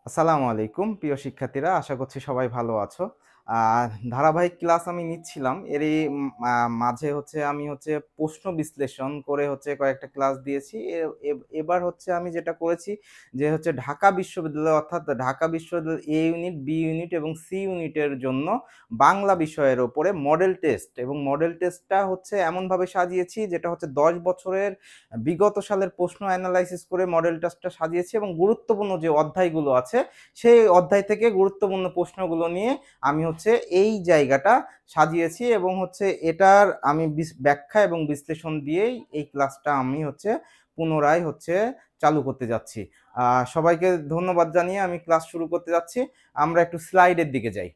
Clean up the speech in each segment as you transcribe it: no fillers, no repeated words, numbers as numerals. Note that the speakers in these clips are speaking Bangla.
আসসালামু আলাইকুম প্রিয় শিক্ষার্থীরা, আশা করছি সবাই ভালো আছো। ধারাবাহিক ক্লাস আমি নিচ্ছিলাম, এরই মাঝে আমি প্রশ্ন বিশ্লেষণ করে কয়েকটা ক্লাস দিয়েছি। এবার আমি যেটা করেছি যে ঢাকা বিশ্ববিদ্যালয়, অর্থাৎ ঢাকা বিশ্ববিদ্যালয় এ ইউনিট, বি ইউনিট এবং সি ইউনিটের জন্য বাংলা বিষয়ের ওপরে মডেল টেস্ট, এবং মডেল টেস্টটা এমনভাবে সাজিয়েছি যেটা 10 বছরের বিগত সালের প্রশ্ন অ্যানালাইসিস করে মডেল টেস্টটা সাজিয়েছি, এবং গুরুত্বপূর্ণ যে অধ্যায়গুলো আছে সেই অধ্যায় থেকে গুরুত্বপূর্ণ প্রশ্নগুলো নিয়ে আমি এই জায়গাটা সাজিয়েছি, এবং এটার আমি ব্যাখ্যা এবং বিশ্লেষণ দিয়েই এই ক্লাসটা আমি পুনরায় চালু করতে যাচ্ছি। সবাইকে ধন্যবাদ জানিয়ে আমি ক্লাস শুরু করতে যাচ্ছি। আমরা একটু স্লাইডের দিকে যাই।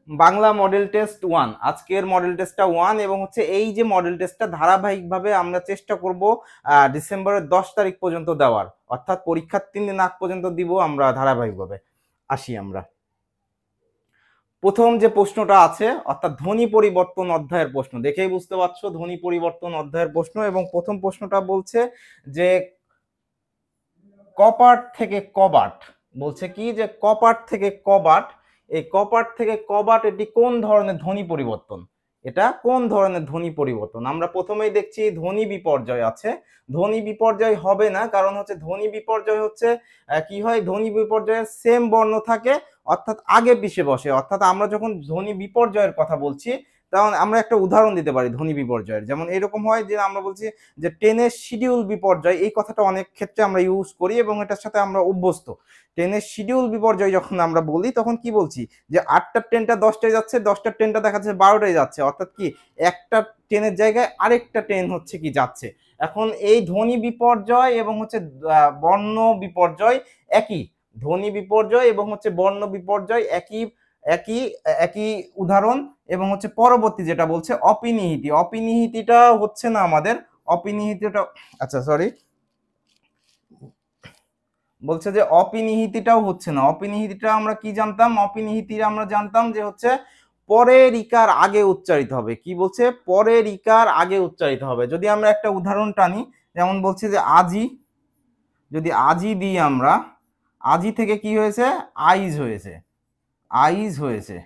বাংলা মডেল টেস্ট 1, আজকের মডেল টেস্টটা 1, এবং এই যে মডেল টেস্টটা ধারাবাহিকভাবে আমরা চেষ্টা করব ডিসেম্বরের 10 তারিখ পর্যন্ত দেওয়ার, অর্থাৎ পরীক্ষার 3 দিন আগ পর্যন্ত দিব আমরা ধারাবাহিকভাবে। আসি আমরা প্রথম যে প্রশ্নটা আছে, অর্থাৎ ধ্বনি পরিবর্তন অধ্যায়ের প্রশ্ন। দেখেই বুঝতে পারছো ধ্বনি পরিবর্তন অধ্যায়ের প্রশ্ন, এবং প্রথম প্রশ্নটা বলছে যে কপাট থেকে কবাট। বলছে কি যে কপাট থেকে কবাট, এই কপাট থেকে কবাট এটি কোন ধরনের ধ্বনি পরিবর্তন, এটা কোন ধরনের ধ্বনি পরিবর্তন। আমরা প্রথমেই দেখছি ধ্বনি বিপর্যয় আছে। ধ্বনি বিপর্যয় হবে না, কারণ ধ্বনি বিপর্যয় কি হয়, ধ্বনি বিপর্যয়ে সেম বর্ণ থাকে, অর্থাৎ আগে পিছে বসে। অর্থাৎ আমরা যখন ধ্বনি বিপর্যয়ের কথা বলছি, তখন আমরা একটা উদাহরণ দিতে পারি ধ্বনি বিপর্যয়ের। যেমন এরকম হয় যে আমরা বলছি যে ট্রেনের শিডিউল বিপর্যয়, এই কথাটা অনেক ক্ষেত্রে আমরা ইউজ করি এবং এটার সাথে আমরা অভ্যস্ত। ট্রেনের শিডিউল বিপর্যয় যখন আমরা বলি, তখন কি বলছি যে 8টার ট্রেনটা 10টায় যাচ্ছে, 10টার ট্রেনটা দেখা যাচ্ছে 12টায় যাচ্ছে, অর্থাৎ কি একটা ট্রেনের জায়গায় আরেকটা ট্রেন কি যাচ্ছে। এখন এই ধ্বনি বিপর্যয় এবং বর্ণ বিপর্যয় একই, ধ্বনি বিপর্যয় এবং বর্ণ বিপর্যয় একই একই একই উদাহরণ। এবং পরবর্তী যেটা বলছে অপিনিহিতি, অপিনিহিতিটা হচ্ছে না আমাদের, অপিনিহিতিটা আচ্ছা সরি, বলছে যে অপিনিহিতিটাও হচ্ছে না। অপিনিহিতিটা আমরা কি জানতাম, অপিনিহিতি আমরা জানতাম যে পরের ইকার আগে উচ্চারিত হবে। কি বলছে, পরের ইকার আগে উচ্চারিত হবে। যদি আমরা একটা উদাহরণ টানি, যেমন বলছে যে আজি, যদি আজি দিই আমরা, আজি থেকে কি হয়েছে, আইজ হয়েছে, আইজ হয়েছে।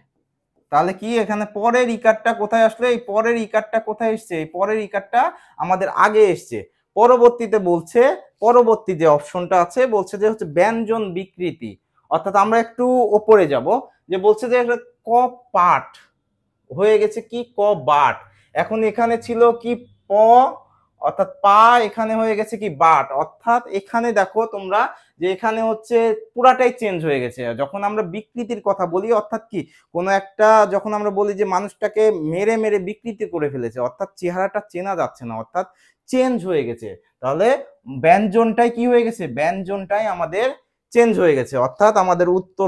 তাহলে কি এখানে পরের ইকারটা কোথায় আসলে, এই পরের ইকারটা কোথায় এসছে, এই পরের ইকারটা আমাদের আগে এসছে। পরবর্তীতে বলছে, পরবর্তী যে অপশনটা আছে বলছে যে ব্যঞ্জন বিকৃতি, অর্থাৎ আমরা একটু ওপরে যাব, যে বলছে যে ক পাঠ হয়ে গেছে কি ক বাট। এখন এখানে ছিল কি প, অর্থাৎ পা, এখানে হয়ে গেছে কি বাট। অর্থাৎ এখানে দেখো তোমরা যে এখানে পুরাটাই চেঞ্জ হয়ে গেছে। যখন আমরা বিকৃতির কথা বলি, অর্থাৎ কি কোনো একটা, যখন আমরা বলি যে মানুষটাকে মেরে মেরে বিকৃতি করে ফেলেছে, অর্থাৎ চেহারাটা চেনা যাচ্ছে না, অর্থাৎ চেঞ্জ হয়ে গেছে, তাহলে ব্যঞ্জনটাই কি হয়ে গেছে, ব্যঞ্জনটাই আমাদের চেঞ্জ হয়ে গেছে। অর্থাৎ আমাদের উত্তর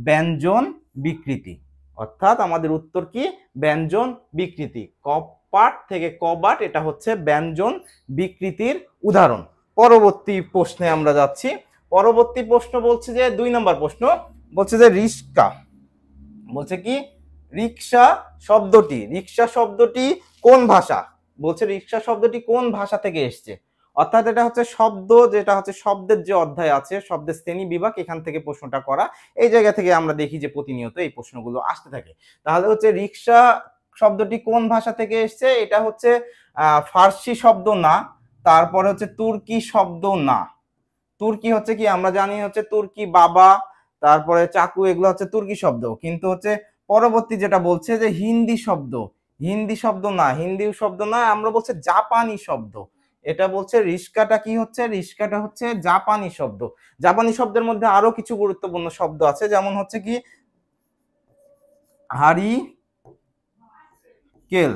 ব্যঞ্জন বিকৃতি। অর্থাৎ আমাদের উত্তর কি, ব্যঞ্জন বিকৃতি। কপাট থেকে কবাট, এটা ব্যঞ্জন বিকৃতির উদাহরণ। পরবর্তী প্রশ্নে আমরা যাচ্ছি। পরবর্তী প্রশ্ন বলছে যে 2 নম্বর প্রশ্ন, বলছে যে রিক্সা, বলছে কি রিক্সা শব্দটি, রিক্সা শব্দটি কোন ভাষা, বলছে রিক্সা শব্দটি কোন ভাষা থেকে এসছে। অর্থাৎ এটা শব্দ, যেটা শব্দের যে অধ্যায় আছে, শব্দের শ্রেণী বিভাগ, এখান থেকে প্রশ্নটা করা। এই জায়গা থেকে আমরা দেখি যে প্রতিনিয়ত এই প্রশ্নগুলো আসতে থাকে। তাহলে রিক্সা শব্দটি কোন ভাষা থেকে এসছে, এটা ফার্সি শব্দ না, তারপরে তুর্কি শব্দ না। তুর্কি কি আমরা জানি তুর্কি বাবা, তারপরে চাকু, এগুলো তুর্কি শব্দ। কিন্তু পরবর্তী যেটা বলছে যে হিন্দি শব্দ, হিন্দি শব্দ না, হিন্দি শব্দ না, আমরা বলছে জাপানি শব্দ। এটা বলছে রিস্কাটা কি রিস্কাটা জাপানি শব্দ। জাপানি শব্দের মধ্যে আরো কিছু গুরুত্বপূর্ণ শব্দ আছে, যেমন কি হারি কেল,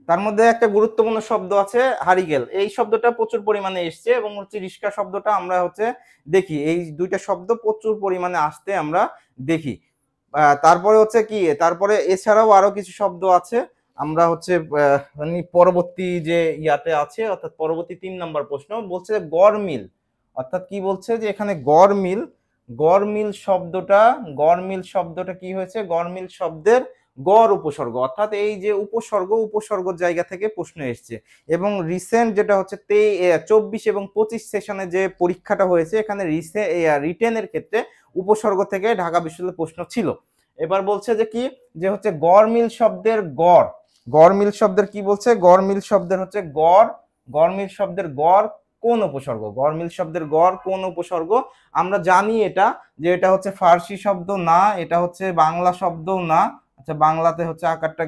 তার মধ্যে একটা গুরুত্বপূর্ণ শব্দ আছে হারিকেল। এই শব্দটা প্রচুর পরিমাণে এসছে, এবং রিস্কা শব্দটা আমরা দেখি, এই দুইটা শব্দ প্রচুর পরিমাণে আসতে আমরা দেখি। তারপরে কি, তারপরে এছাড়াও আরো কিছু শব্দ আছে। আমরা পরবর্তী যে ইয়াতে আছে, অর্থাৎ পরবর্তী 3 নম্বর প্রশ্ন বলছে গড়মিল। অর্থাৎ কি বলছে যে এখানে গড়মিল, গড়মিল শব্দটা, গড়মিল শব্দটা কি হয়েছে, গড়মিল শব্দের গড় উপসর্গ, অর্থাৎ এই যে উপসর্গর জায়গা থেকে প্রশ্ন এসছে। এবং রিসেন্ট যেটা হচ্ছে 24 এবং 25 সেশনে যে পরীক্ষাটা হয়েছে, এখানে রিটেনের ক্ষেত্রে উপসর্গ থেকে ঢাকা বিশ্ববিদ্যালয়ের প্রশ্ন ছিল। এবার বলছে যে কি, যে হচ্ছে গড়মিল শব্দের গড়মিল শব্দের কি বলছে, গড়মিল শব্দের হচ্ছে গড়মিল শব্দের গড় কোন উপসর্গ, গড়মিল শব্দের গড় কোন উপসর্গ। আমরা জানি এটা, যে এটা হচ্ছে ফার্সি শব্দ না, এটা হচ্ছে বাংলা শব্দ না। আচ্ছা, বাংলাতে হচ্ছে আকারটা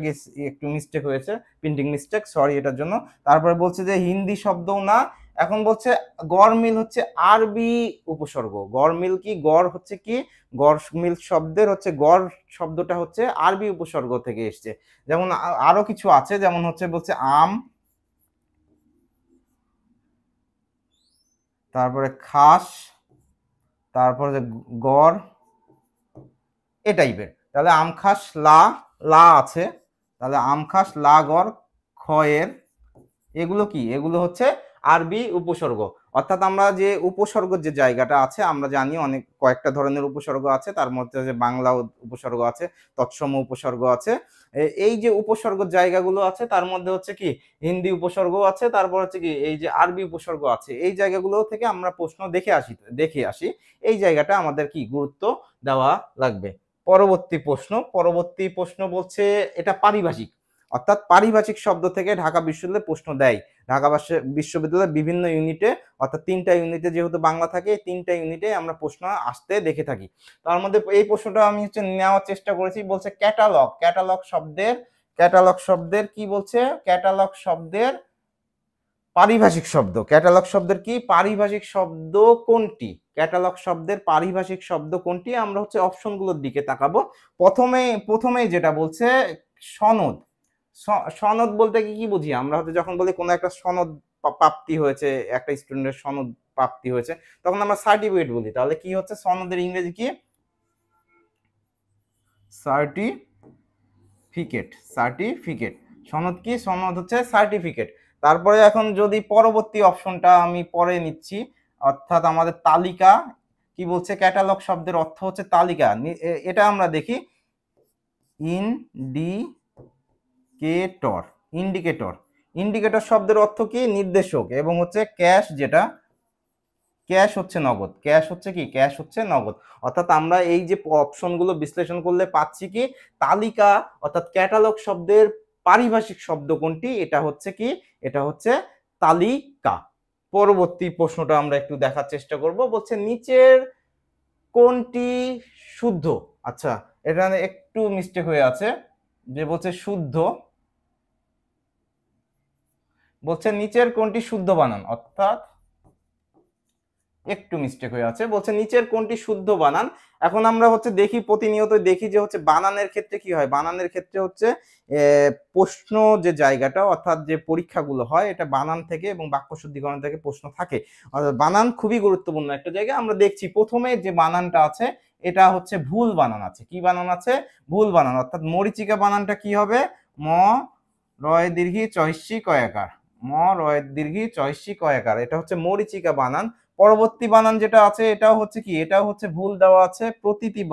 একটু মিস্টেক হয়েছে, প্রিন্টিং মিস্টেক, সরি এটার জন্য। তারপরে বলছে যে হিন্দি শব্দও না। এখন বলছে গড়মিল হচ্ছে আরবি উপসর্গ। গড়মিল কি, গড় হচ্ছে কি, গড়মিল শব্দের হচ্ছে গড় শব্দটা হচ্ছে আরবি উপসর্গ থেকে এসছে। যেমন আরো কিছু আছে, যেমন হচ্ছে বলছে আম, তারপরে খাস, তারপরে গড়, এ টাইপের। তাহলে আম খাস লা, লা আছে, তাহলে আম খাস লা গড় খয়ের, এগুলো কি, এগুলো হচ্ছে আরবি উপসর্গ। অর্থাৎ আমরা যে উপসর্গের যে জায়গাটা আছে, আমরা জানি অনেক কয়েকটা ধরনের উপসর্গ আছে, তার মধ্যে যে বাংলা উপসর্গ আছে, তৎসম উপসর্গ আছে। এই যে উপসর্গের জায়গাগুলো আছে, তার মধ্যে হচ্ছে কি হিন্দি উপসর্গ আছে, তারপর হচ্ছে কি এই যে আরবি উপসর্গ আছে। এই জায়গাগুলো থেকে আমরা প্রশ্ন দেখে আসি। এই জায়গাটা আমাদের কি গুরুত্ব দেওয়া লাগবে। পরবর্তী প্রশ্ন বলছে এটা পারিভাষিক, অর্থাৎ পারিভাষিক শব্দ থেকে ঢাকা বিশ্ববিদ্যালয়ে প্রশ্ন দেয়। ঢাকা বিশ্ববিদ্যালয়ের বিভিন্ন ইউনিটে, অর্থাৎ 3টা ইউনিটে যেহেতু বাংলা থাকে, এই 3টা ইউনিটে আমরা প্রশ্ন আসতে দেখে থাকি। তার মধ্যে এই প্রশ্নটা আমি হচ্ছে নেওয়ার চেষ্টা করেছি। বলছে ক্যাটালগ শব্দের কি বলছে, ক্যাটালগ শব্দের পারিভাষিক শব্দ, ক্যাটালগ শব্দের কি পারিভাষিক শব্দ কোনটি, ক্যাটালগ শব্দের পারিভাষিক শব্দ কোনটি। আমরা হচ্ছে অপশনগুলোর দিকে তাকাবো। প্রথমেই যেটা বলছে সনদ। সনদ বলতে কি বুঝি আমরা, হচ্ছে যখন বলি কোনো একটা সনদ প্রাপ্তি হয়েছে, একটা স্টুডেন্টের সনদ প্রাপ্তি হয়েছে, তখন আমরা সার্টিফিকেট বলি। তাহলে কি হচ্ছে সনদের ইংরেজি কি, সার্টিফিকেট। সনদ কি, সনদ হচ্ছে সার্টিফিকেট। তারপরে এখন যদি পরবর্তী অপশনটা আমি পরে নিচ্ছি, অর্থাৎ আমাদের তালিকা কি বলছে, ক্যাটালগ শব্দের অর্থ হচ্ছে তালিকা। এটা আমরা দেখি ইন্ডিকেটর শব্দের অর্থ কি, নির্দেশক। এবং হচ্ছে ক্যাশ হচ্ছে নগদ, ক্যাশ হচ্ছে নগদ। অর্থাৎ আমরা এই যে অপশনগুলো বিশ্লেষণ করলে পাচ্ছি কি, তালিকা অর্থাৎ ক্যাটালগ শব্দের পারিভাষিক শব্দ কোনটি, এটা হচ্ছে কি, এটা হচ্ছে তালিকা। পরবর্তী প্রশ্নটা আমরা একটু দেখার চেষ্টা করব। বলছে নিচের কোনটি শুদ্ধ। আচ্ছা, এখানে একটু মিস্টেক হয়ে আছে, যে বলছে শুদ্ধ, বলছে নিচের কোনটি শুদ্ধ বানান, অর্থাৎ একটু মিস্টেক হয়ে আছে। বলছে নিচের কোনটি শুদ্ধ বানান। এখন আমরা হচ্ছে দেখি, প্রতিনিয়ত দেখি যে হচ্ছে বানানের ক্ষেত্রে কি হয়, বানানের ক্ষেত্রে হচ্ছে প্রশ্ন যে জায়গাটা, অর্থাৎ যে পরীক্ষাগুলো হয়, এটা বানান থেকে এবং বাক্য শুদ্ধিকরণ থেকে প্রশ্ন থাকে। অর্থাৎ বানান খুবই গুরুত্বপূর্ণ একটা জায়গা। আমরা দেখছি প্রথমে যে বানানটা আছে, এটা হচ্ছে ভুল বানান আছে। কি বানান আছে, ভুল বানান। অর্থাৎ মরিচিকা বানানটা কি হবে, ম রয় দীর্ঘি চয়সি কয়াকার, ম রয় দীর্ঘি চয়সি কয়াকার, এটা হচ্ছে মরিচিকা বানান। পরবর্তী বানান যেটা আছে, এটাও হচ্ছে কি, এটাও হচ্ছে ভুল দেওয়া আছে, প্রতীতি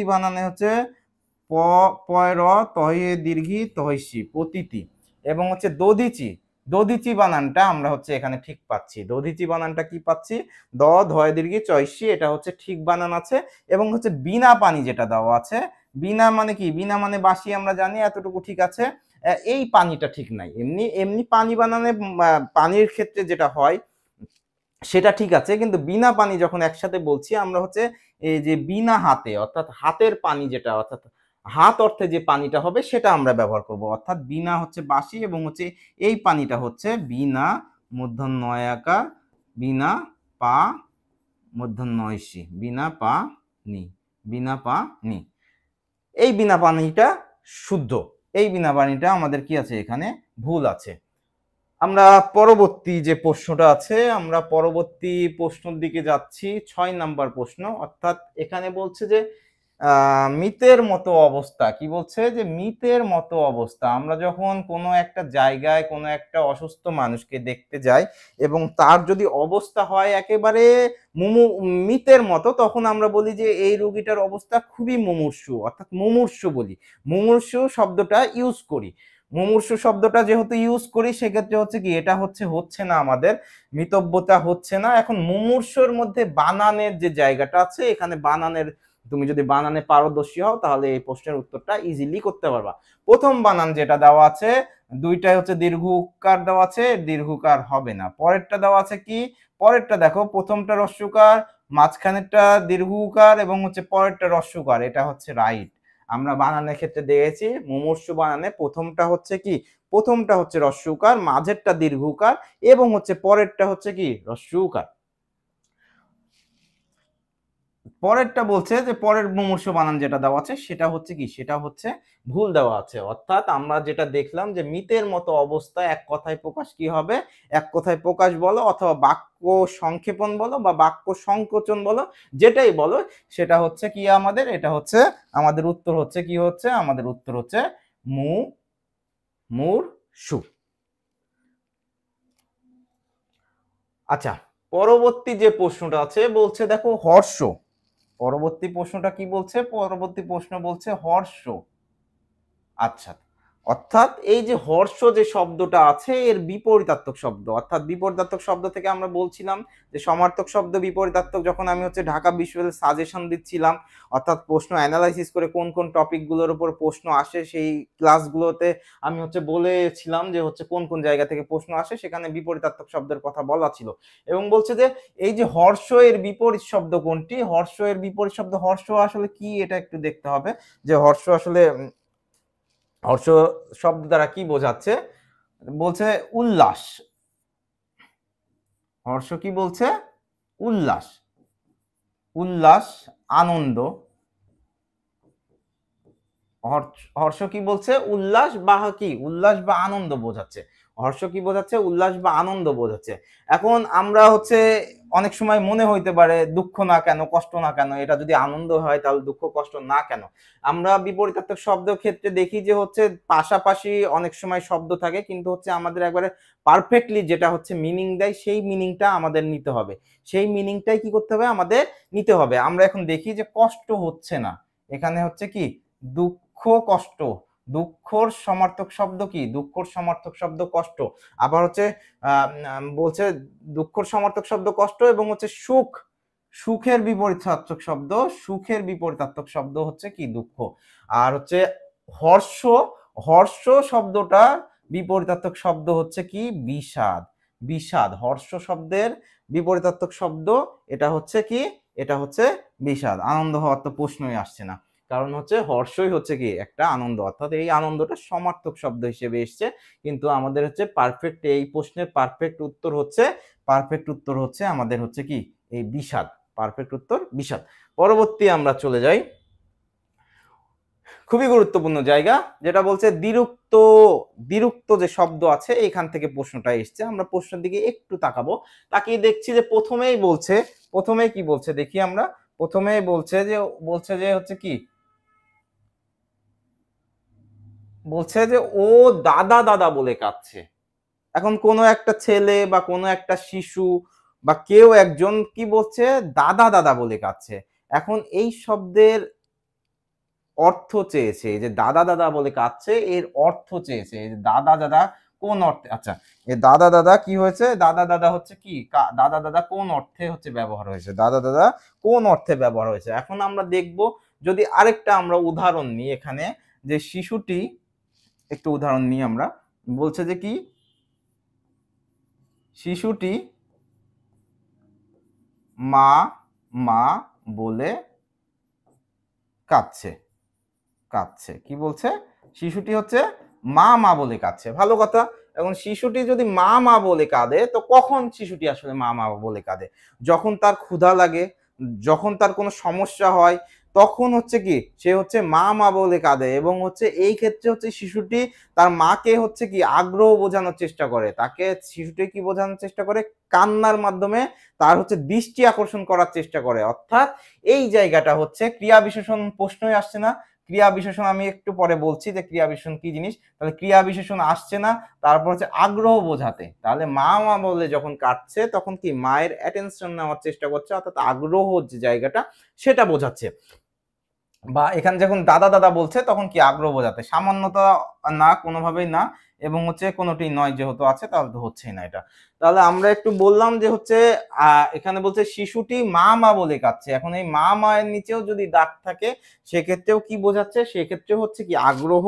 বানানে হচ্ছে পয় র তহে দীর্ঘি তহসি, প্রতীতি। এবং হচ্ছে দধিচি বানানটা আমরা হচ্ছে এখানে ঠিক পাচ্ছি। দধিচি বানানটা কি পাচ্ছি, ধয় দীর্ঘি চয়সি, এটা হচ্ছে ঠিক বানান আছে। এবং হচ্ছে বিনা পানি যেটা দেওয়া আছে, বিনা মানে কি, বিনা মানে বাসি, আমরা জানি, এতটুকু ঠিক আছে। এই পানিটা ঠিক নাই। এমনি পানি বানানে পানির ক্ষেত্রে যেটা হয় সেটা ঠিক আছে, কিন্তু বিনা পানি যখন একসাথে বলছি আমরা হচ্ছে এই যে বিনা হাতে, অর্থাৎ হাতের পানি যেটা, অর্থাৎ হাত অর্থে যে পানিটা হবে সেটা আমরা ব্যবহার করব। অর্থাৎ বিনা হচ্ছে বাসি, এবং হচ্ছে এই পানিটা হচ্ছে বিনা মূর্ধন্য আকার, বিনা পা মূর্ধন্য ঐশী, বিনা পা নি, এই বিনা পানিটা শুদ্ধ, এই বিনা পানিটা আমাদের কি আছে, এখানে ভুল আছে। আমরা পরবর্তী যে প্রশ্নটা আছে, আমরা পরবর্তী প্রশ্নের দিকে যাচ্ছি। 6 নাম্বার প্রশ্ন। অর্থাৎ এখানে বলছে যে মিতের মতো অবস্থা, কি বলছে যে মিতের মতো অবস্থা। আমরা যখন কোনো একটা জায়গায় কোনো একটা অসুস্থ মানুষকে দেখতে যাই এবং তার যদি অবস্থা হয় একেবারে মিতের মতো, তখন আমরা বলি যে এই রোগীটার অবস্থা খুবই মুমূর্ষু, অর্থাৎ মুমূর্ষু বলি, মুমূর্ষু শব্দটা ইউজ করি। মুমূর্ষু শব্দটা যেহেতু ইউজ করি সেক্ষেত্রে হচ্ছে কি এটা হচ্ছে না, আমাদের মিতব্যতা হচ্ছে না। এখন মুমূর্ষুর মধ্যে বানানের যে জায়গাটা আছে, এখানে বানানের, তুমি যদি বানানে পারদর্শী হও তাহলে এই প্রশ্নের উত্তরটা ইজিলি করতে পারবা। প্রথম বানান যেটা দেওয়া আছে, দুইটাই হচ্ছে দীর্ঘ উকার দেওয়া আছে, দীর্ঘ উকার হবে না। পরেরটা দেওয়া আছে কি, পরেরটা দেখো, প্রথমটা রস্যকার, মাঝখানেরটা দীর্ঘ উকার এবং হচ্ছে পরেরটা রস্যকার, এটা হচ্ছে রাইট। আমরা বানানের ক্ষেত্রে দেখেছি মুমূর্ষু বানানে প্রথমটা হচ্ছে কি, প্রথমটা হচ্ছে রস্যকার, মাঝেরটা দীর্ঘ উকার এবং হচ্ছে পরেরটা হচ্ছে কি রস্যকার। পরেরটা বলছে যে পরের মুমূর্ষু বানান যেটা দেওয়া আছে সেটা হচ্ছে কি, সেটা হচ্ছে ভুল দেওয়া আছে। অর্থাৎ আমরা যেটা দেখলাম যে মিতের মতো অবস্থা এক কথায় প্রকাশ কি হবে, এক কথায় প্রকাশ বলো অথবা বাক্য সংক্ষেপণ বলো বা বাক্য সংকোচন বলো, যেটাই বলো সেটা হচ্ছে কি আমাদের, এটা হচ্ছে আমাদের উত্তর হচ্ছে কি, হচ্ছে আমাদের উত্তর হচ্ছে মুমূর্ষু। আচ্ছা, পরবর্তী যে প্রশ্নটা আছে বলছে দেখো হর্ষ। পরবর্তী প্রশ্নটা কি বলছে, পরবর্তী প্রশ্ন বলছে হর্ষ। আচ্ছা, অর্থাৎ এই যে হর্ষ যে শব্দটা আছে এর বিপরীতার্থক শব্দ, অর্থাৎ বিপরীতার্থক শব্দ থেকে আমরা বলছিলাম যে সমার্থক শব্দ বিপরীতার্থক, যখন আমি হচ্ছে ঢাকা বিশ্ববিদ্যালয়ের সাজেশন দিচ্ছিলাম, অর্থাৎ প্রশ্ন অ্যানালাইসিস করে কোন কোন টপিকগুলোর উপর প্রশ্ন আসে সেই ক্লাসগুলোতে আমি হচ্ছে বলেছিলাম যে হচ্ছে কোন কোন জায়গা থেকে প্রশ্ন আসে, সেখানে বিপরীতার্থক শব্দের কথা বলা ছিল। এবং বলছে যে এই যে হর্ষ এর বিপরীত শব্দ কোনটি, হর্ষ এর বিপরীত শব্দ, হর্ষ আসলে কি এটা একটু দেখতে হবে যে হর্ষ আসলে হর্ষ শব্দ দ্বারা কি বোঝাচ্ছে, বলছে উল্লাস। হর্ষ কি বলছে, উল্লাস, উল্লাস, আনন্দ। হর্ষ কি বলছে, উল্লাস বা কি, উল্লাস বা আনন্দ বোঝাচ্ছে। হর্ষ কি বোঝাচ্ছে, উল্লাস বা আনন্দ বোঝাচ্ছে। এখন আমরা হচ্ছে অনেক সময় মনে হইতে পারে দুঃখ না কেন, কষ্ট না কেন, এটা যদি আনন্দ হয় তাহলে দুঃখ কষ্ট না কেন। আমরা বিপরীতার্থক শব্দের ক্ষেত্রে দেখি যে হচ্ছে পাশাপাশি অনেক সময় শব্দ থাকে কিন্তু হচ্ছে আমাদের একবারে পারফেক্টলি যেটা হচ্ছে মিনিং দেয় সেই মিনিংটা আমাদের নিতে হবে, সেই মিনিংটাই কি করতে হবে আমাদের নিতে হবে। আমরা এখন দেখি যে কষ্ট হচ্ছে না, এখানে হচ্ছে কি দুঃখ, কষ্ট, দুঃখর সমার্থক শব্দ কি, দুঃখর সমার্থক শব্দ কষ্ট। আবার হচ্ছে বলছে দুঃখর সমার্থক শব্দ কষ্ট এবং হচ্ছে সুখ, সুখের বিপরীতার্থক শব্দ, সুখের বিপরীতার্থক শব্দ হচ্ছে কি দুঃখ। আর হচ্ছে হর্ষ, হর্ষ শব্দটা বিপরীতার্থক শব্দ হচ্ছে কি বিষাদ, বিষাদ। হর্ষ শব্দের বিপরীতার্থক শব্দ এটা হচ্ছে কি, এটা হচ্ছে বিষাদ। আনন্দ হওয়ার তো প্রশ্নই আসছে না, কারণ হচ্ছে হর্ষই হচ্ছে কি একটা আনন্দ, অর্থাৎ এই আনন্দটা সমার্থক শব্দ হিসেবে এসছে। কিন্তু আমাদের হচ্ছে পারফেক্ট, এই প্রশ্নের পারফেক্ট উত্তর হচ্ছে, পারফেক্ট উত্তর হচ্ছে আমাদের হচ্ছে কি এই বিষাদ, পারফেক্ট উত্তর বিষাদ। পরবর্তী আমরা চলে যাই, খুবই গুরুত্বপূর্ণ জায়গা, যেটা বলছে দ্বিরুক্ত। দ্বিরুক্ত যে শব্দ আছে এখান থেকে প্রশ্নটা এসছে, আমরা প্রশ্নের দিকে একটু তাকাবো। তাকিয়ে দেখছি যে প্রথমেই বলছে, প্রথমেই কি বলছে দেখি আমরা, প্রথমেই বলছে যে হচ্ছে কি, বলছে যে ও দাদা দাদা বলে কাঁদছে। এখন কোনো একটা ছেলে বা কোনো একটা শিশু বা কেউ একজন কি বলছে, দাদা দাদা বলে কাঁদছে। এখন এই শব্দের অর্থ চেয়েছে, এই যে দাদা দাদা বলে কাঁদছে এর অর্থ চেয়েছে, এই যে দাদা দাদা কোন অর্থে, আচ্ছা এই দাদা দাদা কি হয়েছে, দাদা দাদা হচ্ছে কি, দাদা দাদা কোন অর্থে হচ্ছে ব্যবহার হয়েছে, দাদা দাদা কোন অর্থে ব্যবহার হয়েছে। এখন আমরা দেখব, যদি আরেকটা আমরা উদাহরণ নিই এখানে, যে শিশুটি, একটু উদাহরণ নিই আমরা, বলছে যে কি শিশুটি মা মা বলে কাঁদছে, কাঁদছে, কি বলছে শিশুটি হচ্ছে মা মা বলে কাঁদছে, ভালো কথা। এখন শিশুটি যদি মা মা বলে কাঁদে তো কখন শিশুটি আসলে মা মা বলে কাঁদে, যখন তার ক্ষুধা লাগে, যখন তার কোনো সমস্যা হয়, তখন হচ্ছে কি সে হচ্ছে মা মা বলে কাঁদে, এবং হচ্ছে এই ক্ষেত্রে হচ্ছে শিশুটি তার মাকে হচ্ছে কি আগ্রহ বোঝানোর চেষ্টা করে, তাকে শিশুটি কি বোঝানোর চেষ্টা করে, কান্নার মাধ্যমে তার হচ্ছে দৃষ্টি আকর্ষণ করার চেষ্টা করে। অর্থাৎ এই জায়গাটা হচ্ছে ক্রিয়া বিশেষণ প্রশ্নই আসছে না। ক্রিয়া বিশেষণ আমি একটু পরে বলছি যে ক্রিয়া বিশেষণ কি জিনিস, তাহলে ক্রিয়া বিশেষণ আসছে না। তারপর হচ্ছে আগ্রহ বোঝাতে, তাহলে মা মা বলে যখন কাটছে তখন কি মায়ের অ্যাটেনশন নেওয়ার চেষ্টা করছে, অর্থাৎ আগ্রহ যে জায়গাটা সেটা বোঝাচ্ছে। বা এখানে যখন দাদা দাদা বলছে তখন কি আগ্রহ বোঝাতে, সামান্যতা না, কোনোভাবেই না, এবং হচ্ছে কোনোটি নয় যেহেতু আছে তাহলে তো হচ্ছেই না এটা। তাহলে আমরা একটু বললাম যে হচ্ছে এখানে বলছে শিশুটি মা মা বলে কাঁদছে। এখন এই মা মায়ের নিচেও যদি দাগ থাকে সেক্ষেত্রেও কি বোঝাচ্ছে, সেক্ষেত্রে হচ্ছে কি আগ্রহ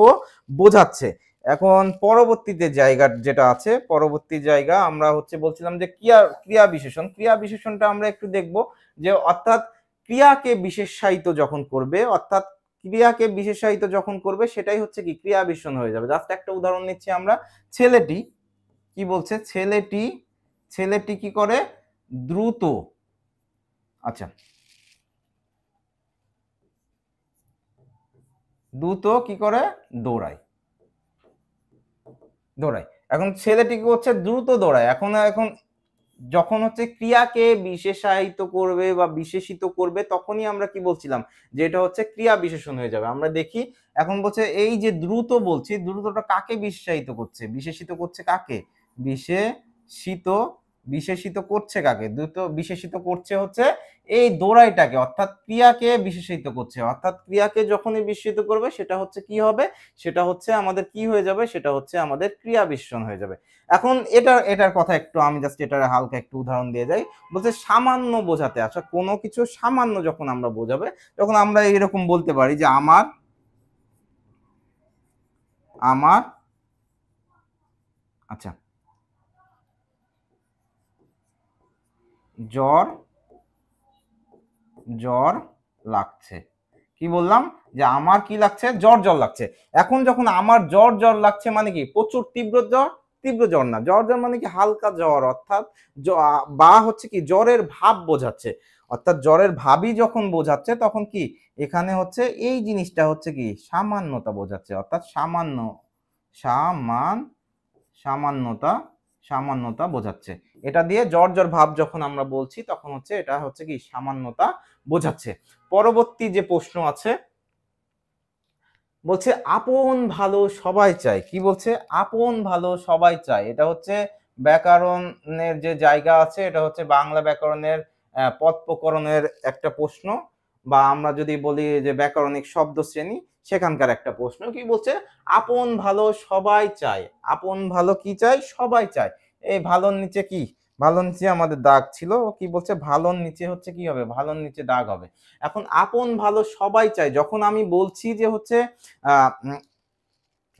বোঝাচ্ছে। এখন পরবর্তীতে জায়গা যেটা আছে, পরবর্তী জায়গা আমরা হচ্ছে বলছিলাম যে ক্রিয়া বিশেষণ। ক্রিয়া বিশেষণটা আমরা একটু দেখব যে অর্থাৎ ক্রিয়াকে বিশেষায়িত যখন করবে, অর্থাৎ ক্রিয়াকে বিশেষায়িত যখন করবে সেটাই হচ্ছে কি ক্রিয়া বিশেষণ হয়ে যাবে। জাস্ট একটা উদাহরণ নিচ্ছি আমরা, ছেলেটি কি বলছে, ছেলেটি ছেলেটি কি করে, দ্রুত, আচ্ছা দ্রুত কি করে, দৌড়ায়, দৌড়ায়। এখন ছেলেটি কি হচ্ছে, দ্রুত দৌড়ায়। এখন এখন যখন হচ্ছে ক্রিয়াকে বিশেষায়িত করবে বা বিশেষিত করবে তখনই আমরা কি বলছিলাম যে এটা হচ্ছে ক্রিয়া বিশেষণ হয়ে যাবে। আমরা দেখি এখন বলছে এই যে দ্রুত বলছি, দ্রুতটা কাকে বিশেষায়িত করছে, বিশেষিত করছে কাকে, বিশেষিত বিশেষিত করছে কাকে, দ্রুত বিশেষিত করছে হচ্ছে এই দৌড়াইটাকে, অর্থাৎ ক্রিয়াকে বিশেষিত করছে। অর্থাৎ ক্রিয়াকে যখনই বিশেষিত করবে সেটা হচ্ছে কি হবে, সেটা হচ্ছে আমাদের কি হয়ে যাবে, সেটা হচ্ছে আমাদের ক্রিয়া বিশেষণ হয়ে যাবে। এখন এটার কথা একটু আমি জাস্ট এটার হালকা একটু উদাহরণ দিয়ে যাই। বলছে সামান্য বোঝাতে, আচ্ছা কোনো কিছু সামান্য যখন আমরা বোঝাবে তখন আমরা এরকম বলতে পারি যে আমার আমার আচ্ছা জ্বর জ্বর লাগছে। কি বললাম যে আমার কি লাগছে, জ্বর জ্বর লাগছে। এখন যখন আমার জ্বর জ্বর লাগছে মানে কি প্রচুর তীব্র জ্বর, তীব্র জ্বর না, জ্বর জ্বর মানে কি হালকা জ্বর, অর্থাৎ বা হচ্ছে কি জ্বরের ভাব বোঝাচ্ছে। অর্থাৎ জ্বরের ভাবই যখন বোঝাচ্ছে তখন কি এখানে হচ্ছে এই জিনিসটা হচ্ছে কি সামান্যতা বোঝাচ্ছে, অর্থাৎ সামান্য সামান সামান্যতা সামান্যতা বোঝাচ্ছে। এটা দিয়ে জ্বর জ্বর ভাব যখন আমরা বলছি তখন হচ্ছে এটা হচ্ছে কি সামান্যতা বোঝাচ্ছে। পরবর্তী যে প্রশ্ন আছে বলছে আপন ভালো সবাই চায়। কি বলছে, আপন ভালো সবাই চায়। এটা হচ্ছে ব্যাকরণের যে জায়গা আছে, এটা হচ্ছে বাংলা ব্যাকরণের পদ প্রকরণের একটা প্রশ্ন, বা আমরা যদি বলি যে ব্যাকরণিক শব্দ শ্রেণী সেখানকার একটা প্রশ্ন। কি বলছে, আপন ভালো সবাই চায়। আপন ভালো কি চায়, সবাই চায়। এই ভালোর নিচে কি, ভালোর নিচে আমাদের দাগ ছিল, কি বলছে ভালোর নিচে হচ্ছে কি হবে, ভালোর নিচে দাগ হবে। এখন আপন ভালো সবাই চায় যখন আমি বলছি যে হচ্ছে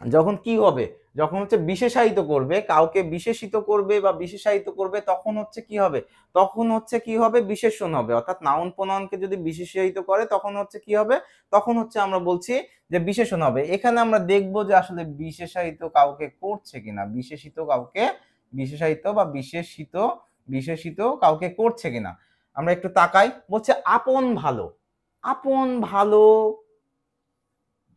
যখন কি হবে, যখন হচ্ছে বিশেষায়িত করবে, কাউকে বিশেষিত করবে বা বিশেষায়িত করবে তখন হচ্ছে কি হবে, তখন হচ্ছে কি হবে, বিশেষণ হবে। অর্থাৎ নাউন প্রোনাউনকে যদি বিশেষায়িত করে তখন হচ্ছে কি হবে, তখন হচ্ছে আমরা বলছি যে বিশেষণ হবে। এখানে আমরা দেখব যে আসলে বিশেষায়িত কাউকে করছে কিনা, বিশেষিত কাউকে বিশেষায়িত বা বিশেষিত বিশেষিত কাউকে করছে কিনা আমরা একটু তাকাই। বলছে আপন ভালো, আপন ভালো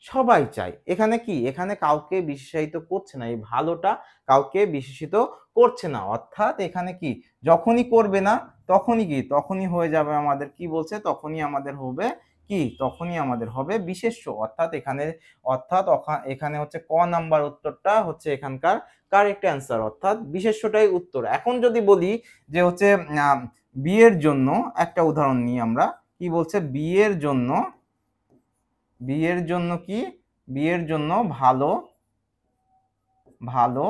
সবাই চায়। এখানে কি, এখানে কাউকে বিশেষায়িত করছে না, এই ভালোটা কাউকে বিশেষিত করছে না। অর্থাৎ এখানে কি যখনই করবে না তখনই কি, তখনই হয়ে যাবে আমাদের কি বলছে, তখনই আমাদের হবে কি, তখনই আমাদের হবে বিশেষ্য। অর্থাৎ এখানে অর্থাৎ এখানে হচ্ছে ক নাম্বার উত্তরটা হচ্ছে এখানকার কারেক্ট অ্যান্সার, অর্থাৎ বিশেষ্যটাই উত্তর। এখন যদি বলি যে হচ্ছে বিয়ের জন্য একটা উদাহরণ নিই আমরা, কি বলছে বিয়ের জন্য, বিয়ের জন্য কি, বিয়ের জন্য ভালো ভালো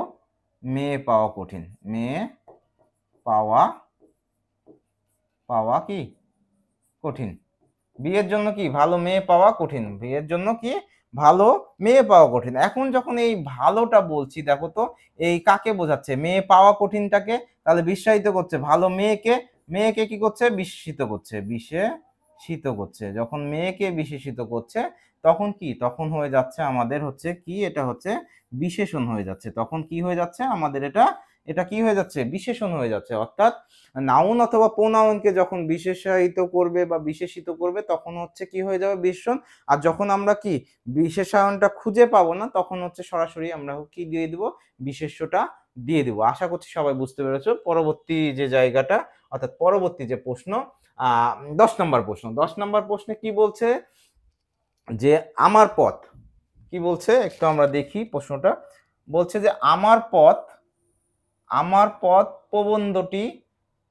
মেয়ে পাওয়া কঠিন, মেয়ে পাওয়া পাওয়া কি কঠিন। বিয়ের জন্য কি ভালো মেয়ে পাওয়া কঠিন, বিয়ের জন্য কি ভালো মেয়ে পাওয়া কঠিন। এখন যখন এই ভালোটা বলছি দেখো তো এই কাকে বোঝাচ্ছে, মেয়ে পাওয়া কঠিনটাকে তাহলে বিশেষিত করছে, ভালো মেয়েকে, মেয়েকে কি করছে বিশেষিত করছে, বিশেষিত করছে। যখন মেয়েকে বিশেষিত করছে তখন কি, তখন হয়ে যাচ্ছে আমাদের হচ্ছে কি, এটা হচ্ছে বিশেষণ হয়ে যাচ্ছে। তখন কি হয়ে যাচ্ছে আমাদের, এটা এটা কি হয়ে যাচ্ছে, বিশেষণ হয়ে যাচ্ছে। অর্থাৎ নাউন অথবা প্রোনাউনকে যখন বিশেষায়িত করবে বা বিশেষিত করবে তখন হচ্ছে কি হয়ে যাবে, বিশেষণ। আর যখন আমরা কি বিশেষায়নটা খুঁজে পাবো না তখন হচ্ছে সরাসরি আমরা কি দিয়ে দিব, বিশেষ্যটা দিয়ে দিব। আশা করছি সবাই বুঝতে পেরেছো। পরবর্তী যে জায়গাটা, অর্থাৎ পরবর্তী যে প্রশ্ন, 10 নম্বর প্রশ্ন। 10 নম্বর প্রশ্নে কি বলছে যে আমার পথ, কি বলছে একটু আমরা দেখি প্রশ্নটা। বলছে যে আমার পথ প্রবন্ধটি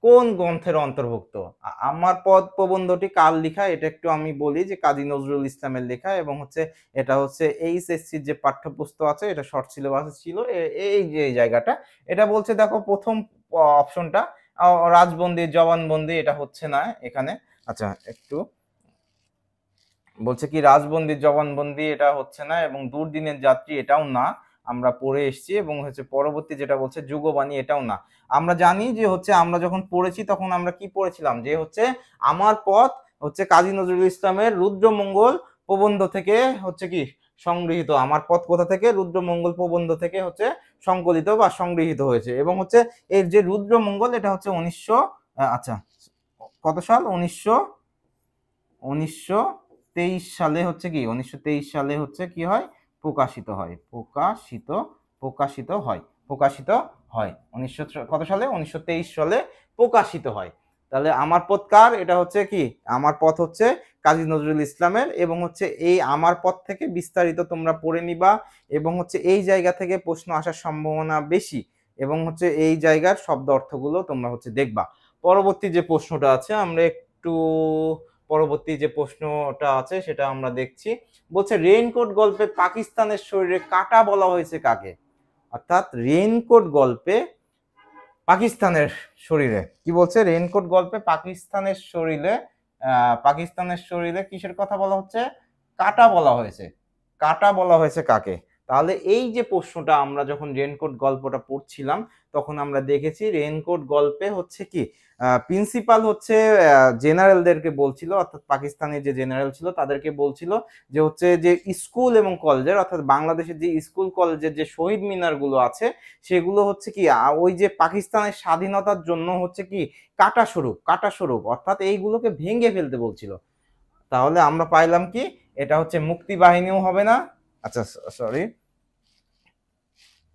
কোন গ্রন্থের অন্তর্ভুক্ত। আমার পথ প্রবন্ধটি কার লেখা, এটা একটু আমি বলি যে কাজী নজরুল ইসলামের লেখা, এবং হচ্ছে এটা হচ্ছে এইচএসসির যে পাঠ্যপুস্তক আছে, এটা শর্ট সিলেবাসে ছিল। এই যে এই জায়গাটা, এটা বলছে দেখো প্রথম অপশনটা রাজবন্দি জবানবন্দি, এটা হচ্ছে না এখানে। আচ্ছা একটু বলছে কি রাজবন্দি জবানবন্দি এটা হচ্ছে না, এবং দুর্দিনের যাত্রী এটাও না, আমরা পড়ে এসেছি। এবং হচ্ছে পরবর্তী যেটা বলছে যুগবাণী, এটাও না। আমরা জানি যে হচ্ছে আমরা যখন পড়েছি তখন আমরা কি পড়েছিলাম, যে হচ্ছে আমার পথ হচ্ছে কাজী নজরুল ইসলামের রুদ্রমঙ্গল প্রবন্ধ থেকে হচ্ছে কি সংগৃহীত। আমার পথ কোথা থেকে, রুদ্রমঙ্গল প্রবন্ধ থেকে হচ্ছে সংকলিত বা সংগৃহীত হয়েছে। এবং হচ্ছে এর যে রুদ্রমঙ্গল, এটা হচ্ছে 1900 আচ্ছা কত সাল, 1923 সালে হচ্ছে কি, 1923 সালে হচ্ছে কি হয়, প্রকাশিত হয়, প্রকাশিত হয় 1900 কত সালে, 1923 সালে প্রকাশিত হয়। তাহলে আমার পথ কার, এটা হচ্ছে কি আমার পথ হচ্ছে কাজী নজরুল ইসলামের। এবং হচ্ছে এই আমার পথ থেকে বিস্তারিত তোমরা পড়ে নিবা, এবং হচ্ছে এই জায়গা থেকে প্রশ্ন আসার সম্ভাবনা বেশি, এবং হচ্ছে এই জায়গার শব্দ অর্থগুলো তোমরা হচ্ছে দেখবা। পরবর্তী যে প্রশ্নটা আছে, আমরা একটু পরবর্তী যে প্রশ্নটা আছে সেটা আমরা দেখছি। বলছে রেইনকোট গল্পে পাকিস্তানের শরীরে কাটা বলা হয়েছে কাকে। অর্থাৎ রেইনকোট গল্পে পাকিস্তানের শরীরে, কি বলছে, রেইনকোট গল্পে পাকিস্তানের শরীরে কিসের কথা বলা হচ্ছে, কাটা বলা হয়েছে। কাটা বলা হয়েছে কাকে। তাহলে এই যে প্রশ্নটা আমরা যখন রেইনকোট গল্পটা পড়ছিলাম তখন আমরা দেখেছি রেইনকোট গল্পে হচ্ছে কি প্রিন্সিপাল হচ্ছে জেনারেলদেরকে বলছিল, অর্থাৎ পাকিস্তানের যে জেনারেল ছিল তাদেরকে বলছিল যে হচ্ছে যে স্কুল এবং কলেজের, অর্থাৎ বাংলাদেশের যে স্কুল কলেজের যে শহীদ মিনার গুলো আছে সেগুলো হচ্ছে কি ওই যে পাকিস্তানের স্বাধীনতার জন্য হচ্ছে কি কাটা স্বরূপ, অর্থাৎ এইগুলোকে ভেঙে ফেলতে বলছিল। তাহলে আমরা পাইলাম কি, এটা হচ্ছে মুক্তি বাহিনীও হবে না, আচ্ছা সরি,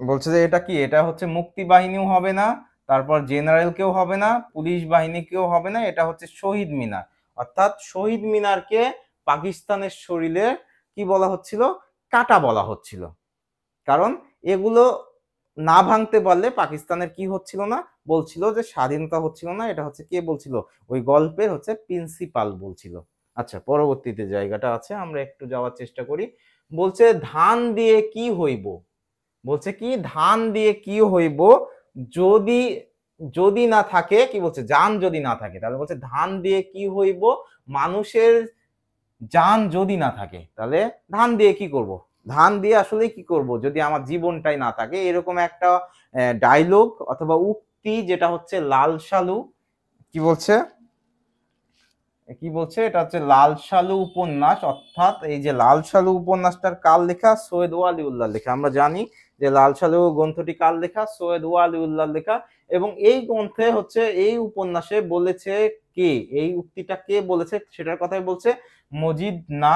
বলছে যে এটা কি, এটা হচ্ছে মুক্তি বাহিনীও হবে না, তারপর জেনারেল কেউ হবে না, পুলিশ বাহিনী কেউ হবে না, এটা হচ্ছে শহীদ মিনার। অর্থাৎ শহীদ মিনারকে পাকিস্তানের শরীরে কি বলা হচ্ছিল, কাটা বলা হচ্ছিল। কারণ এগুলো না ভাঙতে পারলে পাকিস্তানের কি হচ্ছিল না, বলছিল যে স্বাধীনতা হচ্ছিল না। এটা হচ্ছে কে বলছিল, ওই গল্পের হচ্ছে প্রিন্সিপাল বলছিল। আচ্ছা পরবর্তীতে জায়গাটা আছে, আমরা একটু যাওয়ার চেষ্টা করি। বলছে ধান দিয়ে কি হইব, বলছে কি ধান দিয়ে কি হইব যদি যদি না থাকে, কি বলছে জান যদি না থাকে, তাহলে বলছে ধান দিয়ে কি হইব মানুষের জান যদি না থাকে। তাহলে ধান দিয়ে কি করব, ধান দিয়ে আসলে কি করব যদি আমার জীবনটাই না থাকে, এরকম একটা ডায়লগ অথবা উক্তি, যেটা হচ্ছে লাল সালু কি বলছে, এটা হচ্ছে লাল সালু উপন্যাস। অর্থাৎ এই যে লাল সালু উপন্যাসটার কার লেখা, সৈয়দ ওয়ালিউল্লাহ লেখা। আমরা জানি যে লাল সালু গ্রন্থটি কার লেখা, সৈয়দ ওয়ালিউল্লাহ লেখা। এবং এই গ্রন্থে হচ্ছে এই উপন্যাসে বলেছে কে, এই উক্তিটা কে বলেছে সেটার কথাই বলছে। মজিদ না,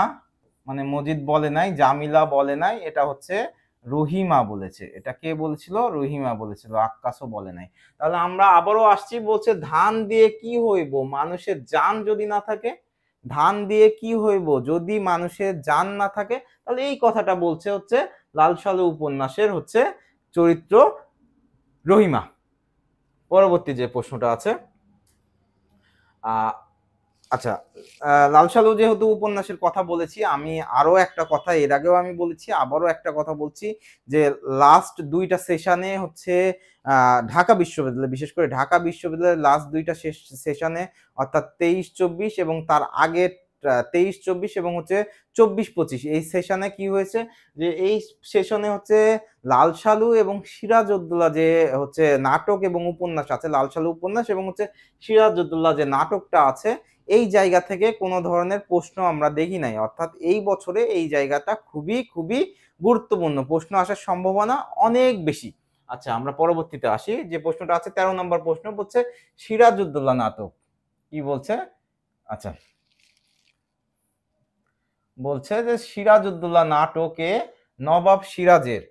মানে মজিদ বলে নাই, জামিলা বলে নাই, এটা হচ্ছে রহিমা বলেছে। এটা কে বলেছিল, রহিমা বলেছিল, আক্কাসও বলে নাই। তাহলে আমরা আবারও আসছি, বলছে ধান দিয়ে কি হইব মানুষের জান যদি না থাকে, ধান দিয়ে কি হইব যদি মানুষের জান না থাকে। তাহলে এই কথাটা বলছে হচ্ছে লাল সালু উপন্যাসের হচ্ছে চরিত্র রহিমা। পরবর্তী যে প্রশ্নটা আছে, আচ্ছা লাল সালু যেহেতু উপন্যাসের কথা বলেছি, আমি আরো একটা কথা এর আগেও আমি বলেছি, আবারও একটা কথা বলছি, যে লাস্ট দুইটা সেশনে হচ্ছে ঢাকা বিশ্ববিদ্যালয়, বিশেষ করে ঢাকা বিশ্ববিদ্যালয়ের লাস্ট দুইটা সেশনে, অর্থাৎ 23-24 এবং তার আগে 23-24 এবং হচ্ছে 24-25, এই সেশনে কি হয়েছে, যে এই সেশনে হচ্ছে লাল সালু এবং সিরাজউদ্দৌলা যে হচ্ছে নাটক এবং উপন্যাস আছে, লাল সালু উপন্যাস এবং হচ্ছে সিরাজউদ্দৌলা যে নাটকটা আছে, এই জায়গা থেকে কোনো ধরনের প্রশ্ন আমরা দেখি নাই। অর্থাৎ এই বছরে এই জায়গাটা খুবই খুবই গুরুত্বপূর্ণ, প্রশ্ন আসার সম্ভাবনা অনেক বেশি। আচ্ছা আমরা পরবর্তীতে আসি, যে প্রশ্নটা আছে 13 নম্বর প্রশ্ন বলছে সিরাজউদ্দৌলা নাটক কি বলছে। আচ্ছা বলছে যে সিরাজউদ্দৌলা নাটকে নবাব সিরাজের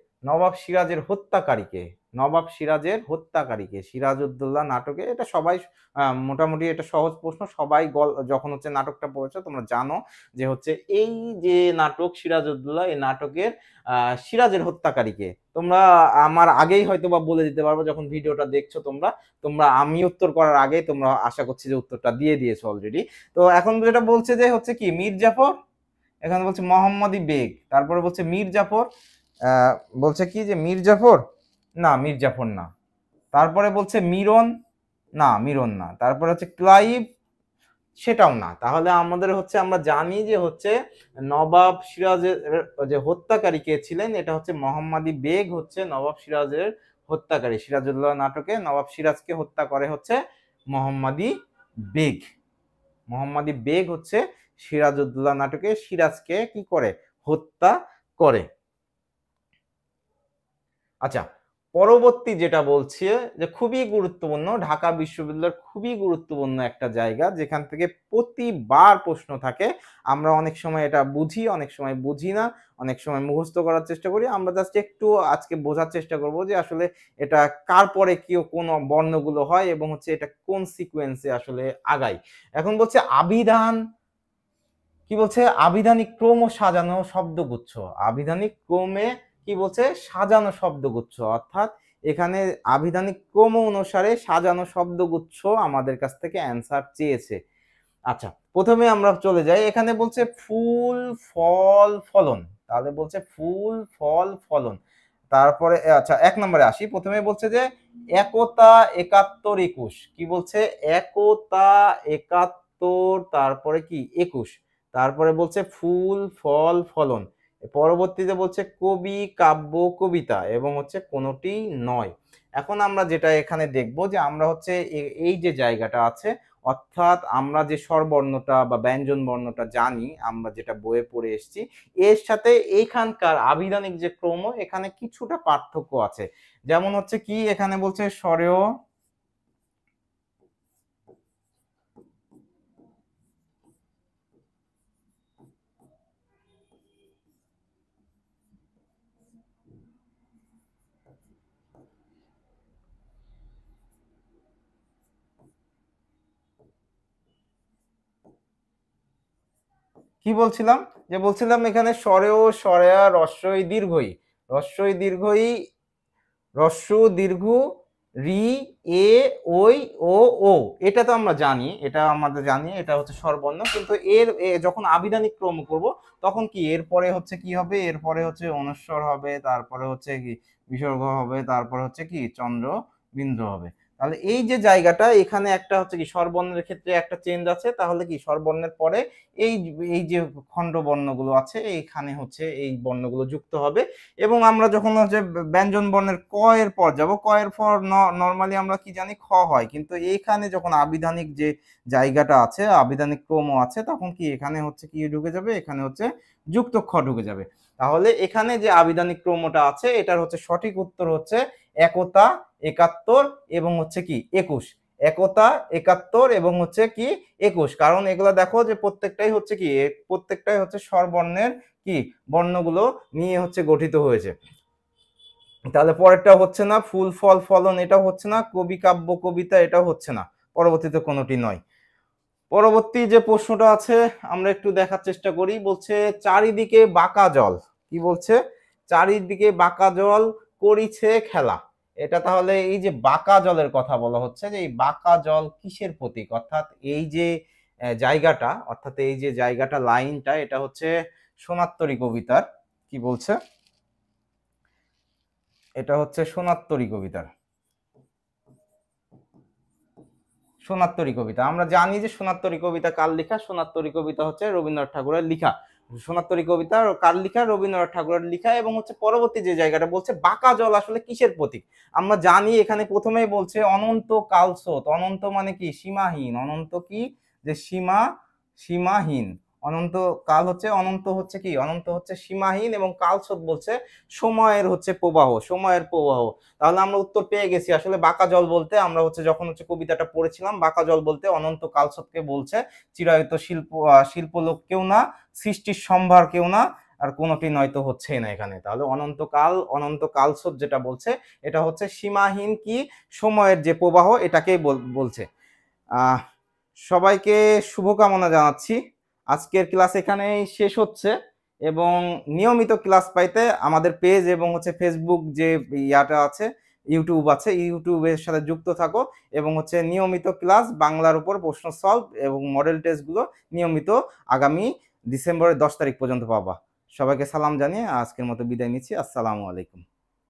হত্যাকারীকে, সিরাজউদ্দৌলা নাটকে, এটা সবাই মোটামুটি এটা সহজ প্রশ্ন, সবাই যখন হচ্ছে নাটকটা পড়েছো তোমরা জানো যে হচ্ছে এই যে নাটক সিরাজউদ্দৌলা, এই নাটকের সিরাজের হত্যাকারীকে তোমরা আমার আগেই হয়তো বা বলে দিতে পারবো, যখন ভিডিওটা দেখছো তোমরা আমি উত্তর করার আগে তোমরা আশা করছি যে উত্তরটা দিয়ে দিয়েছো অলরেডি। তো এখন যেটা বলছে যে হচ্ছে কি মীর জাফর, এখানে বলছে মোহাম্মদী বেগ, তারপরে বলছে মীর জাফর, বলছে কি যে মীর জাফর, না মীর জাফর না, তারপরে বলছে মিরন, না মিরন না, তারপরে হচ্ছে ক্লাইভ, সেটাও না। তাহলে আমাদের হচ্ছে আমরা জানি যে হচ্ছে নবাব সিরাজের যে হত্যাকারী কে ছিলেন, এটা হচ্ছে মোহাম্মদী বেগ হচ্ছে নবাব সিরাজের হত্যাকারী। সিরাজউদ্দৌলা নাটকে নবাব সিরাজকে হত্যা করে হচ্ছে মোহাম্মদী বেগ। মোহাম্মদী বেগ হচ্ছে সিরাজউদ্দৌলা নাটকে সিরাজকে কি করে, হত্যা করে। আচ্ছা পরবর্তী যেটা বলছে যে খুবই গুরুত্বপূর্ণ, ঢাকা বিশ্ববিদ্যালয়ের খুবই গুরুত্বপূর্ণ একটা জায়গা, যেখান থেকে প্রতিবার প্রশ্ন থাকে। আমরা অনেক সময় এটা বুঝি, অনেক সময় বুঝি না, অনেক সময় মুখস্থ করার চেষ্টা করি। আমরা জাস্ট একটু আজকে বোঝার চেষ্টা করব যে আসলে এটা কার পরে কি কোন বর্ণগুলো হয় এবং হচ্ছে এটা কোন সিকোয়েন্সে আসলে আগায়। এখন বলছে আবিধান, কি বলছে আবিধানিক ক্রম ও সাজানো শব্দগুচ্ছ, আবিধানিক ক্রমে কি বলছে সাজানো শব্দগুচ্ছ, অর্থাৎ এখানে আবিধানিক ক্রম অনুসারে সাজানো শব্দগুচ্ছ আমাদের কাছ থেকে অ্যান্সার চেয়েছে। আচ্ছা প্রথমে আমরা চলে যাই, এখানে বলছে ফুল ফল ফলন, তাহলে বলছে ফুল ফল ফলন, তারপরে আচ্ছা 1 নম্বরে আসি, প্রথমে বলছে যে একতা একাত্তর একুশ, কি বলছে একতা একাত্তর, তারপরে কি 21, তারপরে বলছে ফুল ফল ফলন, পরবর্তীতে বলছে কবি কাব্য কবিতা এবং হচ্ছে কোনোটি নয়। এখন আমরা যেটা এখানে দেখব যে আমরা হচ্ছে এই যে জায়গাটা আছে, অর্থাৎ আমরা যে স্বরবর্ণটা বা ব্যঞ্জন বর্ণটা জানি, আমরা যেটা বইয়ে পড়ে এসেছি, এর সাথে এইখানকার আবিধানিক যে ক্রম, এখানে কিছুটা পার্থক্য আছে। যেমন হচ্ছে কি এখানে বলছে স্বরেয়, কি বলছিলাম, যে বলছিলাম এখানে স্বরেয় স্বরেয়া রস্বই দীর্ঘই, রস্বই দীর্ঘই, রস্য দীর্ঘ রি এ ওই ও ও, এটা তো আমরা জানি, এটা আমাদের জানি এটা হচ্ছে স্বরবর্ণ, কিন্তু যখন আবিধানিক ক্রম করব তখন কি এরপরে হচ্ছে কি হবে, এরপরে হচ্ছে অনুস্বর হবে, তারপরে হচ্ছে কি বিসর্গ হবে, তারপরে হচ্ছে কি চন্দ্র বিন্দু হবে। তাহলে এই যে জায়গাটা এখানে একটা হচ্ছে কি স্বরবর্ণের ক্ষেত্রে একটা চেঞ্জ আছে, তাহলে কি স্বরবর্ণের পরে এই এই যে খণ্ড বর্ণগুলো আছে এইখানে হচ্ছে এই বর্ণগুলো যুক্ত হবে। এবং আমরা যখন হচ্ছে ব্যঞ্জন বর্ণের ক এর পর যাব, ক এর পর নর্মালি আমরা কি জানি খ হয়, কিন্তু এইখানে যখন আবিধানিক যে জায়গাটা আছে, আবিধানিক ক্রম আছে, তখন কি এখানে হচ্ছে কি ঢুকে যাবে, এখানে হচ্ছে যুক্ত খ ঢুকে যাবে। তাহলে এখানে যে আবিধানিক ক্রমটা আছে এটার হচ্ছে সঠিক উত্তর হচ্ছে একতা একাত্তর এবং হচ্ছে কি 21, একতা একাত্তর এবং হচ্ছে কি 21, কারণ এগুলা দেখো যে প্রত্যেকটাই হচ্ছে কি প্রত্যেকটাই হচ্ছে স্বরবর্ণের কি বর্ণগুলো নিয়ে হচ্ছে গঠিত হয়েছে। তাহলে পরেরটা হচ্ছে না, ফুল ফল ফলন এটাও হচ্ছে না, কবি কাব্য কবিতা এটাও হচ্ছে না, পরবর্তীতে কোনোটি নয়। পরবর্তী যে প্রশ্নটা আছে আমরা একটু দেখার চেষ্টা করি, বলছে চারিদিকে বাঁকা জল, কি বলছে চারিদিকে বাঁকা জল করিছে খেলা, এটা তাহলে এই যে বাঁকা জলের কথা বলা হচ্ছে, যে এই বাঁকা জল কিসের প্রতীক, অর্থাৎ এই যে জায়গাটা, অর্থাৎ এই যে জায়গাটা লাইনটা এটা হচ্ছে সোনাত্তরী কবিতার, কি বলছে এটা হচ্ছে সোনাত্তরী কবিতার, সোনাত্তরী কবিতা। আমরা জানি যে সোনাত্তরী কবিতা কার লেখা, সোনাত্তরী কবিতা হচ্ছে রবীন্দ্রনাথ ঠাকুরের লেখা, সোনাত্তরী কবিতা কার লেখা, রবীন্দ্রনাথ ঠাকুরের লেখা। এবং হচ্ছে পরবর্তী যে জায়গাটা বলছে বাঁকা জল আসলে কিসের প্রতীক, আমরা জানি এখানে প্রথমেই বলছে অনন্ত কালস্রোত, অনন্ত মানে কি সীমাহীন, অনন্ত কি যে সীমাহীন, অনন্তকাল হচ্ছে, অনন্ত হচ্ছে কি, অনন্ত হচ্ছে সীমাহীন, এবং কালস্রোত বলছে সময়ের হচ্ছে প্রবাহ, সময়ের প্রবাহ। তাহলে আমরা উত্তর পেয়ে গেছি। আসলে বাঁকা জল বলতে আমরা হচ্ছে যখন হচ্ছে কবিতাটা পড়েছিলাম, বাঁকা জল বলতে অনন্ত কালস্রোতকে বলছে। চিরায়ত শিল্পলোক কেউ না, সৃষ্টির সম্ভার কেউ না, আর কোনোটি নয়তো হচ্ছেই না এখানে। তাহলে অনন্তকাল, অনন্ত কালস্রোত যেটা বলছে এটা হচ্ছে সীমাহীন কি সময়ের যে প্রবাহ এটাকেই বলছে। সবাইকে শুভকামনা জানাচ্ছি। আজকের ক্লাস এখানেই শেষ হচ্ছে, এবং নিয়মিত ক্লাস পাইতে আমাদের পেজ এবং হচ্ছে ফেসবুক যে ইয়াটা আছে, ইউটিউব আছে, ইউটিউবের সাথে যুক্ত থাকো, এবং হচ্ছে নিয়মিত ক্লাস বাংলার উপর প্রশ্ন সলভ এবং মডেল টেস্টগুলো নিয়মিত আগামী ডিসেম্বরের 10 তারিখ পর্যন্ত পাবা। সবাইকে সালাম জানিয়ে আজকের মতো বিদায় নিচ্ছি। আসসালামু আলাইকুম।